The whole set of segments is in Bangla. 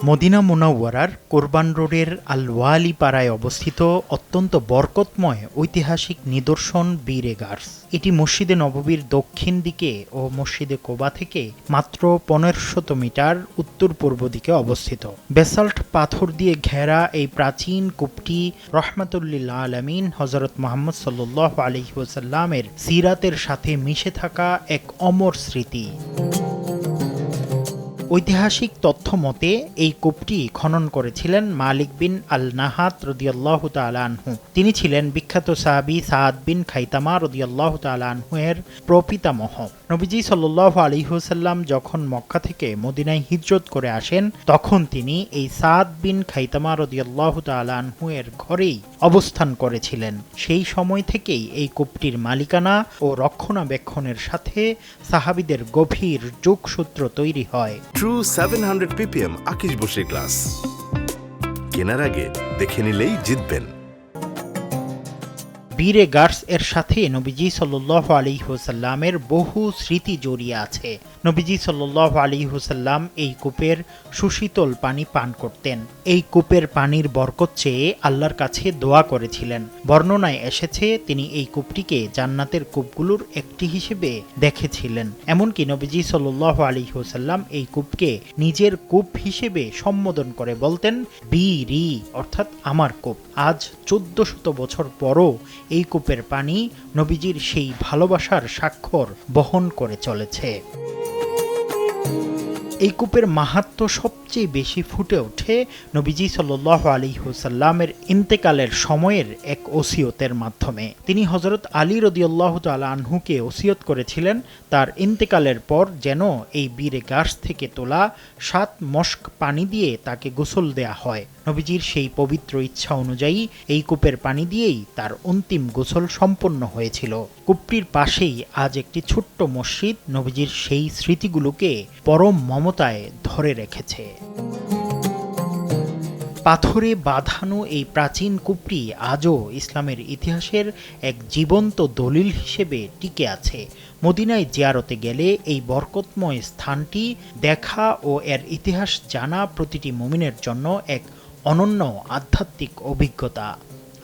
মদিনা মুনাওয়ারার কোরবান রোডের আল ওয়ালি পাড়ায় অবস্থিত অত্যন্ত বরকতময় ঐতিহাসিক নিদর্শন বীরে গার্স। এটি মসজিদে নববীর দক্ষিণ দিকে ও মসজিদে কোবা থেকে মাত্র ১৫০০ মিটার উত্তর পূর্ব দিকে অবস্থিত। বেসাল্ট পাথর দিয়ে ঘেরা এই প্রাচীন কূপটি রহমাতুল্লিল আলামিন হযরত মুহাম্মদ সাল্লাল্লাহু আলাইহি ওয়াসাল্লামের সিরাতের সাথে মিশে থাকা এক অমর স্মৃতি। ঐতিহাসিক তথ্য মতে এই কূপটি খনন করেছিলেন মালিক বিন আল নাহাত রাদিয়াল্লাহু তাআলা আনহু। তিনি ছিলেন বিখ্যাত সাহাবী সাদ বিন খাইতামা রাদিয়াল্লাহু তাআলা আনহু এর প্রপিতামহ। নবীজি সাল্লাল্লাহু আলাইহি ওয়াসাল্লাম যখন মক্কা থেকে মদিনায় হিজরত করে আসেন, তখন তিনি এই সাদ বিন খাইতামা রাদিয়াল্লাহু তাআলা আনহু এর ঘরেই অবস্থান করেছিলেন। সেই সময় থেকেই এই কূপটির মালিকানা ও রক্ষণাবেক্ষণের সাথে সাহাবীদের গভীর যোগসূত্র তৈরি হয়। ট্রু 700 ppm আকিশ বসির গ্লাস কেনার আগে দেখে নিলেই জিতবেন। বীরে গার্স এর সাথে নবীজি সাল্লাল্লাহু আলাইহি ওয়াসাল্লামের বহু স্মৃতি জড়িয়ে আছে। নবীজি সাল্লাল্লাহু আলাইহি ওয়াসাল্লাম এই কূপের সুশীতল পানি পান করতেন। এই কূপের পানির বরকত চেয়ে আল্লাহর কাছে দোয়া করেছিলেন। বর্ণনায় এসেছে তিনি এই কূপটিকে জান্নাতের কূপগুলোর একটি হিসেবে দেখেছিলেন। এমনকি নবীজি সাল্লাল্লাহু আলাইহি ওয়াসাল্লাম এই কূপকে নিজের কূপ হিসেবে সম্বোধন করে বলতেন বীরি, অর্থাৎ আমার কূপ। আজ ১৪০০ বছর পরও এই কূপের পানি নবীজির সেই ভালোবাসার স্বাক্ষর বহন করে চলেছে। এই কূপের মাহাত্ম্য সবচেয়ে বেশি ফুটে ওঠে নবীজি সাল্লাল্লাহু আলাইহি ওয়াসাল্লামের ইন্তেকালের সময়ের এক ওসিয়তের মাধ্যমে। তিনি হযরত আলী রাদিয়াল্লাহু তাআলা আনহুকে ওসিয়ত করেছিলেন তার ইন্তেকালের পর যেন এই বীরে গার্স থেকে তোলা ৭ মশক পানি দিয়ে তাকে গোসল দেয়া হয়। নবীজির সেই পবিত্র ইচ্ছা অনুযায়ী এই কূপের পানি দিয়েই তার অন্তিম গোসল সম্পন্ন হয়েছিল। কূপটির পাশেই আজ একটি ছোট্ট মসজিদ নবীজির সেই স্মৃতিগুলোকে পরম মমতায় ধরে রেখেছে। পাথরে বাঁধানো এই প্রাচীন কূপটি আজও ইসলামের ইতিহাসের এক জীবন্ত দলিল হিসেবে টিকে আছে। মদিনায় জিয়ারতে গেলে এই বরকতময় স্থানটি দেখা ও এর ইতিহাস জানা প্রতিটি মুমিনের জন্য এক অনন্য আধ্যাত্মিক অভিজ্ঞতা।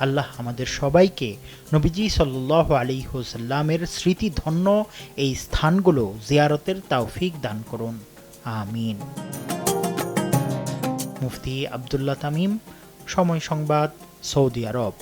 আল্লাহ আমাদের সবাইকে নবীজি সাল্লাল্লাহু আলাইহি ওয়াসাল্লামের স্মৃতিধন্য এই স্থানগুলো জিয়ারতের তৌফিক দান করুন, আমিন। মুফতি আব্দুল্লাহ তামিম, সময় সংবাদ, সৌদি আরব।